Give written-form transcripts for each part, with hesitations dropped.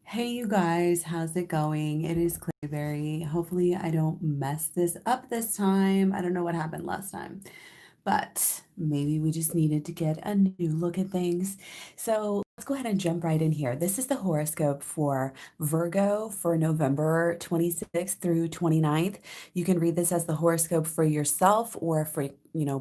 Hey, you guys, how's it going? It is Clayberry. Hopefully, I don't mess this up this time. I don't know what happened last time, but maybe we just needed to get a new look at things. So let's go ahead and jump right in here. This is the horoscope for Virgo for November 26th through 29th. You can read this as the horoscope for yourself or for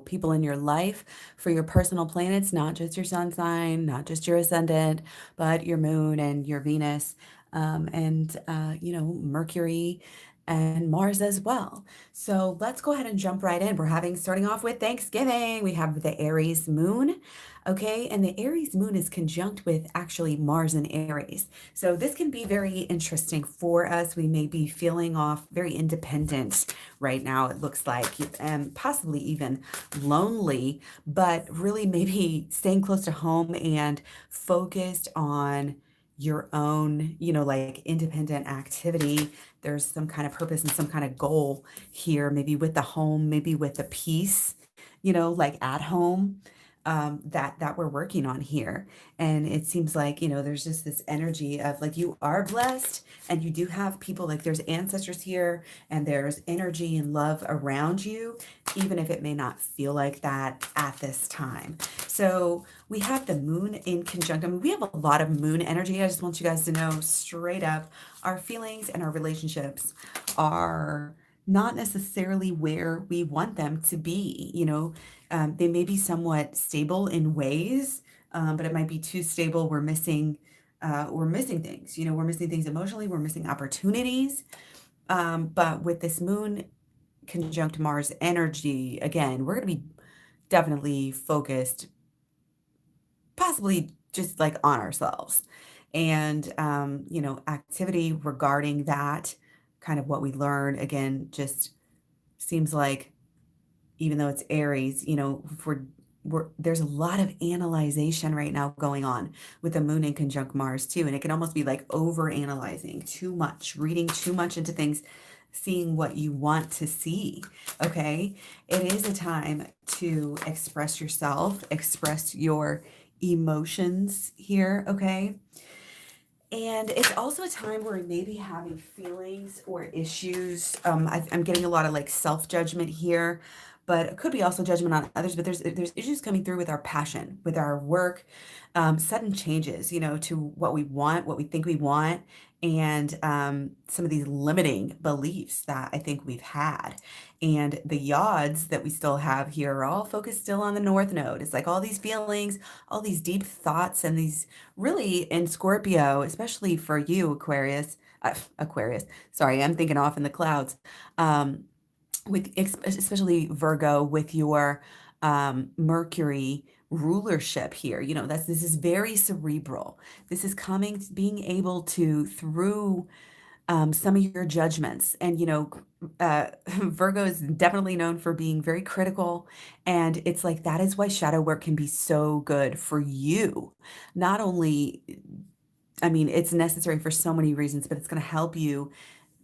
people in your life, for your personal planets, not just your sun sign, not just your ascendant, but your moon and your Venus, and Mercury and Mars as well. So let's go ahead and jump right in. Starting off with Thanksgiving. We have the Aries moon. Okay. And the Aries moon is conjunct with actually Mars and Aries. So this can be very interesting for us. We may be feeling off very independent right now, it looks like, and possibly even lonely, but really maybe staying close to home and focused on your own, like independent activity. There's some kind of purpose and some kind of goal here, maybe with the home, maybe with the peace, like at home, that we're working on here. And it seems like, there's just this energy of like you are blessed and you do have people, like there's ancestors here and there's energy and love around you, even if it may not feel like that at this time. So we have the moon in conjunct. I mean, we have a lot of moon energy. I just want you guys to know straight up our feelings and our relationships are not necessarily where we want them to be. They may be somewhat stable in ways, but it might be too stable. We're missing things. We're missing things emotionally. We're missing opportunities. But with this moon conjunct Mars energy, again, we're going to be definitely focused, possibly just like on ourselves. And, activity regarding that, kind of what we learn, again, just seems like even though it's Aries, if there's a lot of analyzation right now going on with the moon in conjunct Mars too. And it can almost be like over analyzing too much, reading too much into things, seeing what you want to see. Okay. It is a time to express yourself, express your emotions here. Okay. And it's also a time where we may be having feelings or issues. I'm getting a lot of like self-judgment here, but it could be also judgment on others. But there's issues coming through with our passion, with our work, sudden changes, to what we want, what we think we want, and some of these limiting beliefs that I think we've had. And the yods that we still have here are all focused still on the North Node. It's like all these feelings, all these deep thoughts, and these really in Scorpio, especially for you, Aquarius. Sorry, I'm thinking off in the clouds. Especially Virgo with your Mercury rulership here. This is very cerebral. This is being able to through some of your judgments. And, Virgo is definitely known for being very critical. And it's like that is why shadow work can be so good for you. Not only, I mean, it's necessary for so many reasons, but it's going to help you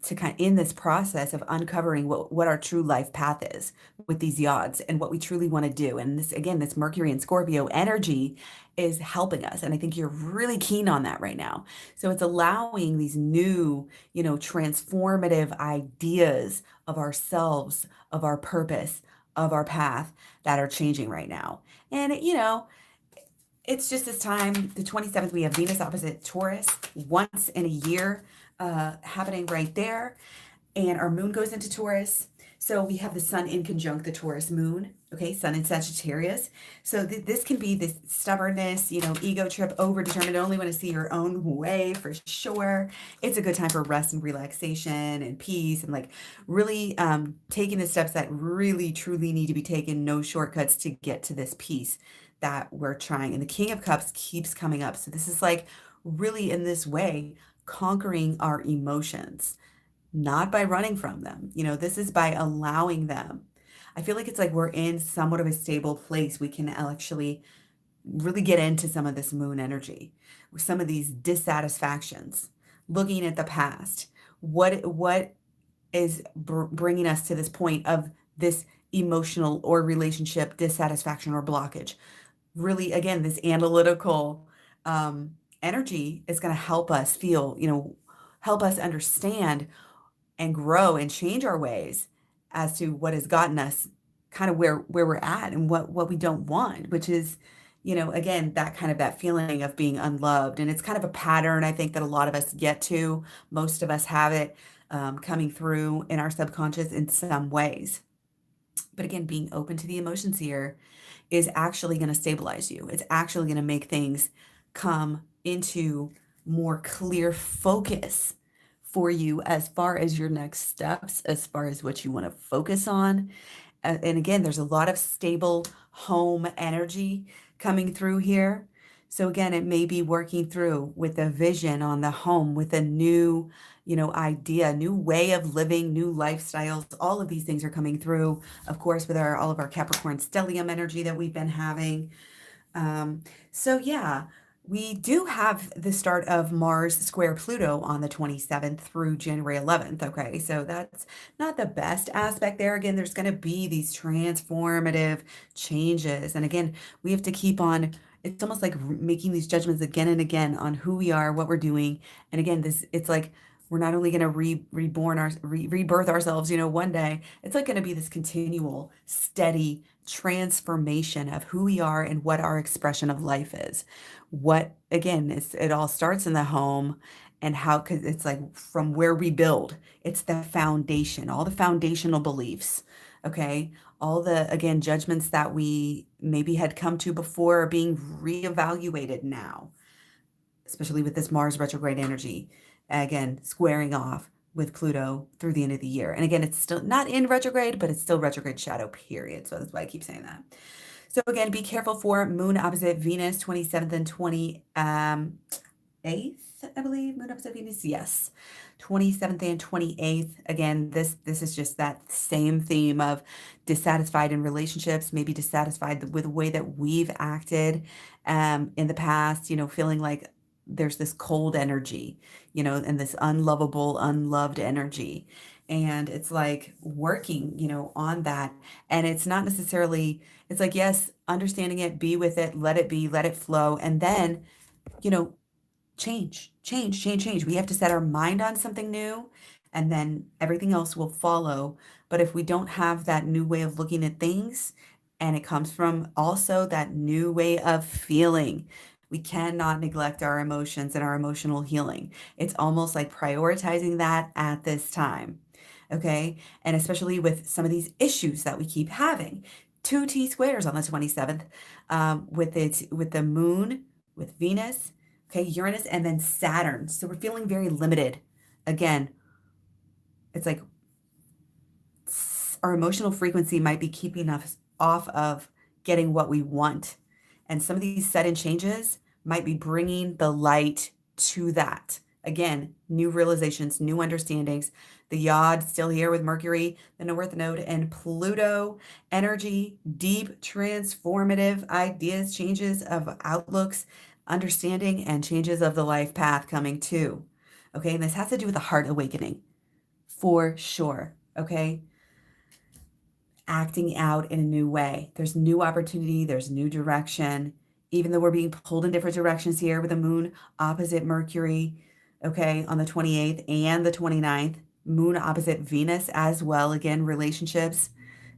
to kind of in this process of uncovering what our true life path is with these yods and what we truly want to do. And this, again, this Mercury and Scorpio energy is helping us. And I think you're really keen on that right now. So it's allowing these new, transformative ideas of ourselves, of our purpose, of our path that are changing right now. And, it's just this time, the 27th, we have Venus opposite Taurus once in a year happening right there. And our moon goes into Taurus. So we have the sun in conjunct the Taurus moon. Okay, sun in Sagittarius. So this can be this stubbornness, ego trip, overdetermined, only want to see your own way for sure. It's a good time for rest and relaxation and peace and like really taking the steps that really truly need to be taken, no shortcuts to get to this peace that we're trying. And the King of Cups keeps coming up. So this is like really in this way conquering our emotions, not by running from them. This is by allowing them. I feel like it's like we're in somewhat of a stable place. We can actually really get into some of this moon energy, some of these dissatisfactions, looking at the past. What is bringing us to this point of this emotional or relationship dissatisfaction or blockage? Really, again, this analytical energy is going to help us feel, help us understand and grow and change our ways as to what has gotten us kind of where we're at and what we don't want, which is, again, that kind of that feeling of being unloved. And it's kind of a pattern I think that a lot of us get to. Most of us have it coming through in our subconscious in some ways. But again, being open to the emotions here is actually going to stabilize you. It's actually going to make things come into more clear focus for you as far as your next steps, as far as what you want to focus on. And again, there's a lot of stable home energy coming through here. So again, it may be working through with a vision on the home, with a new, idea, new way of living, new lifestyles. All of these things are coming through, of course, with all of our Capricorn stellium energy that we've been having. So yeah, we do have the start of Mars square Pluto on the 27th through January 11th. Okay, so that's not the best aspect there. Again, there's going to be these transformative changes. And again, we have to keep on, it's almost like making these judgments again and again on who we are, what we're doing. And again, it's like, we're not only going to rebirth ourselves, one day. It's like going to be this continual, steady transformation of who we are and what our expression of life is. What, again, it all starts in the home, and how, because it's like from where we build, it's the foundation, all the foundational beliefs. Okay. All the, again, judgments that we maybe had come to before are being reevaluated now, especially with this Mars retrograde energy. Again, squaring off with Pluto through the end of the year. And again, it's still not in retrograde, but it's still retrograde shadow period. So that's why I keep saying that. So again, be careful for moon opposite Venus, 27th and 28th, I believe. Moon opposite Venus, yes. 27th and 28th. Again, this is just that same theme of dissatisfied in relationships, maybe dissatisfied with the way that we've acted in the past, feeling like there's this cold energy, and this unlovable, unloved energy. And it's like working, on that. And it's not necessarily, it's like, yes, understanding it, be with it, let it be, let it flow. And then, change. We have to set our mind on something new, and then everything else will follow. But if we don't have that new way of looking at things, and it comes from also that new way of feeling, we cannot neglect our emotions and our emotional healing. It's almost like prioritizing that at this time. Okay. And especially with some of these issues that we keep having. 2 T squares on the 27th, with the moon, with Venus, okay, Uranus, and then Saturn. So we're feeling very limited. Again, it's like our emotional frequency might be keeping us off of getting what we want. And some of these sudden changes might be bringing the light to that. Again, new realizations, new understandings. The Yod still here with Mercury, the North Node, and Pluto energy, deep transformative ideas, changes of outlooks, understanding, and changes of the life path coming too. Okay, and this has to do with the heart awakening for sure. Okay, acting out in a new way. There's new opportunity, there's new direction, even though we're being pulled in different directions here with the moon opposite Mercury, okay, on the 28th and the 29th, moon opposite Venus as well. Again, relationships,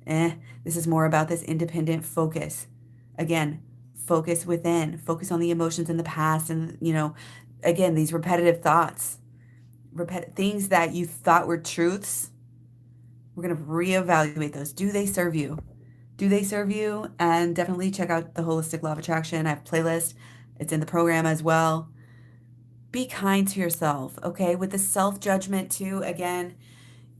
this is more about this independent focus. Again, focus within, focus on the emotions in the past, and, again, these repetitive thoughts, things that you thought were truths. We're going to reevaluate those. Do they serve you? Do they serve you? And definitely check out the Holistic Law of Attraction. I have a playlist. It's in the program as well. Be kind to yourself, okay? With the self-judgment too, again,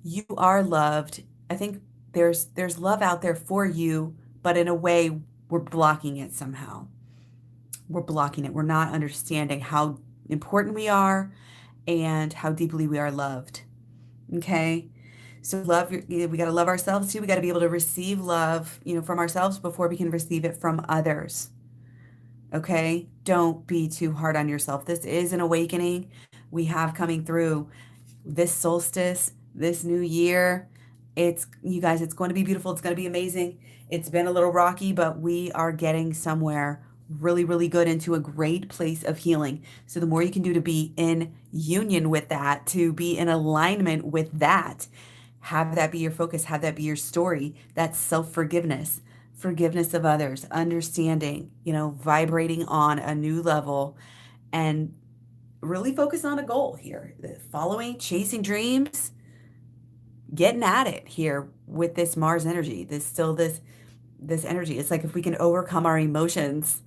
you are loved. I think there's love out there for you, but in a way, we're blocking it somehow. We're blocking it. We're not understanding how important we are and how deeply we are loved, okay? So we got to love ourselves too. We got to be able to receive love, from ourselves before we can receive it from others. Okay? Don't be too hard on yourself. This is an awakening we have coming through this solstice, this new year. You guys, it's going to be beautiful. It's going to be amazing. It's been a little rocky, but we are getting somewhere really, really good into a great place of healing. So the more you can do to be in union with that, to be in alignment with that, have that be your focus, have that be your story. That's self-forgiveness, forgiveness of others, understanding, vibrating on a new level, and really focus on a goal here. Following, chasing dreams, getting at it here with this Mars energy. This energy. It's like if we can overcome our emotions,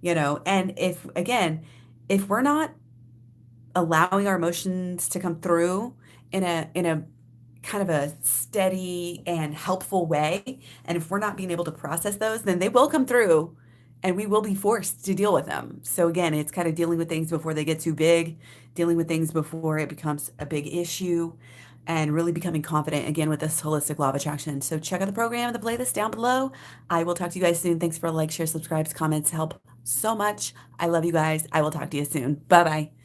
and if we're not allowing our emotions to come through in a kind of a steady and helpful way, and if we're not being able to process those, then they will come through and we will be forced to deal with them. So again, it's kind of dealing with things before they get too big, dealing with things before it becomes a big issue, and really becoming confident again with this holistic law of attraction. So check out the program, the playlist down below. I will talk to you guys soon. Thanks for like, share, subscribes, comments, help so much. I love you guys. I will talk to you soon. Bye bye.